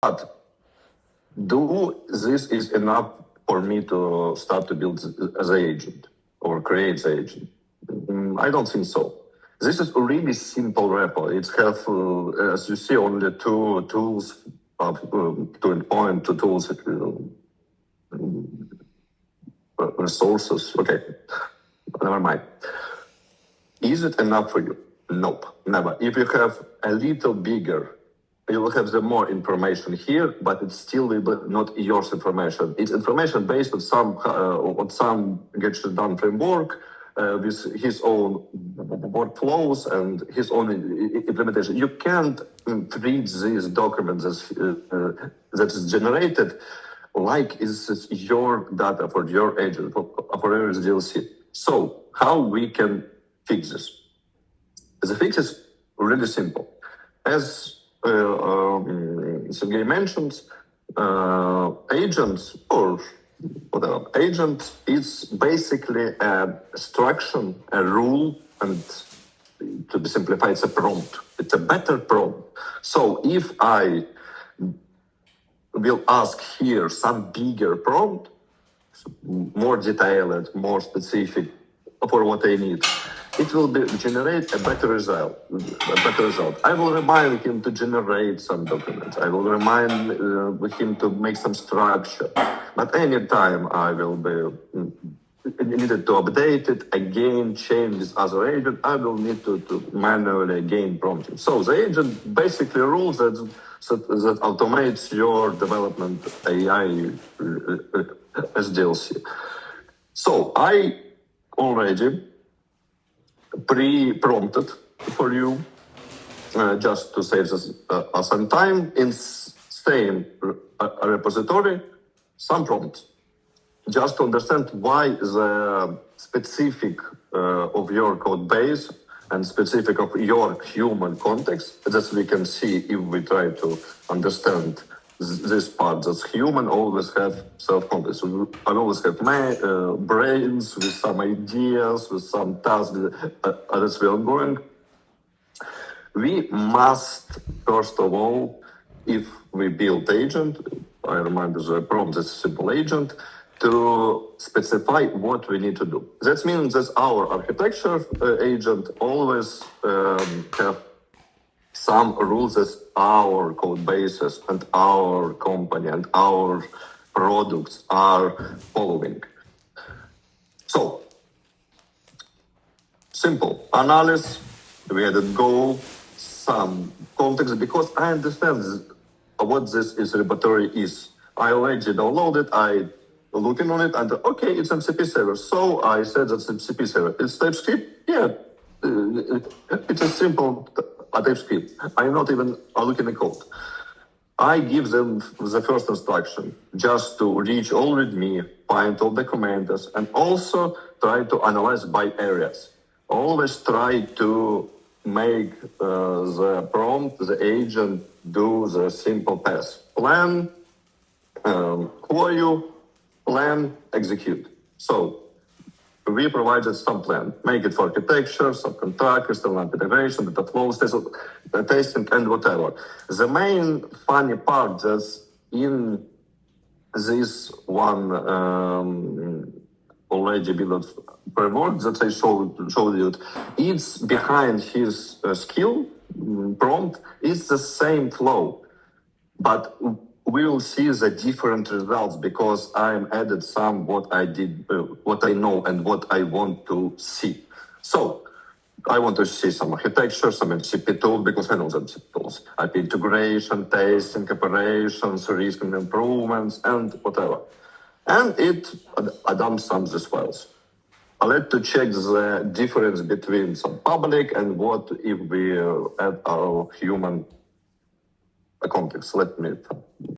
But do this is enough for me to start to build the agent or create the agent? I don't think so. This is a really simple repo. It has, as you see, only two tools to endpoint, two tools, resources. Okay, never mind. Is it enough for you? Nope, never. If you have a little bigger, you will have the more information here, but it's still not yours information. It's information based on some get shit done framework with his own workflows and his own implementation. You can't treat these documents that's generated like it's your data for your agent, for your SDLC. So how we can fix this? The fix is really simple. As Sergey mentions, agents or whatever, agent is basically a instruction, a rule, and to be simplified, it's a prompt. It's a better prompt. So if I will ask here some bigger prompt, more detailed, more specific for what I need, it will generate a better result. I will remind him to generate some documents. I will remind him to make some structure. But anytime I will be needed to update it again, change this other agent, I will need to manually again prompt it. So the agent basically rules that automates your development AI SDLC. So I already pre-prompted for you, just to save us some time, in same repository, some prompts, just to understand why the specific of your code base and specific of your human context, that we can see if we try to understand this part, that human always have self-context. I always have my brains with some ideas, with some tasks that we are ongoing. We must, first of all, if we build agent, I remind the prompt is a simple agent, to specify what we need to do. That means that our architecture agent always have some rules that our code bases and our company and our products are following. So, simple analysis, we added goal, some context, because I understand what this repository is. I already downloaded, I looking on it, and okay, it's MCP server. So I said that's MCP server. It's TypeScript? Yeah, it's a simple TypeScript. I'm not even looking at code. I give them the first instruction, just to reach all readme, find all documenters, and also try to analyze by areas. Always try to make the prompt, the agent, do the simple task. Plan, for you, plan, execute. So we provided some plan. Make it for architecture, some contractors, some integration, data flows, testing, and whatever. The main funny part is in this one already built framework that I showed you. It's behind his skill prompt. It's the same flow, but we will see the different results because I'm added some what I did, what I know and what I want to see. So I want to see some architecture, some MCP tools, because I know the MCP tools. IP integration, testing, operations, risk and improvements, and whatever. And it adopts some of these files. I like to check the difference between some public and what if we add our human context. Let me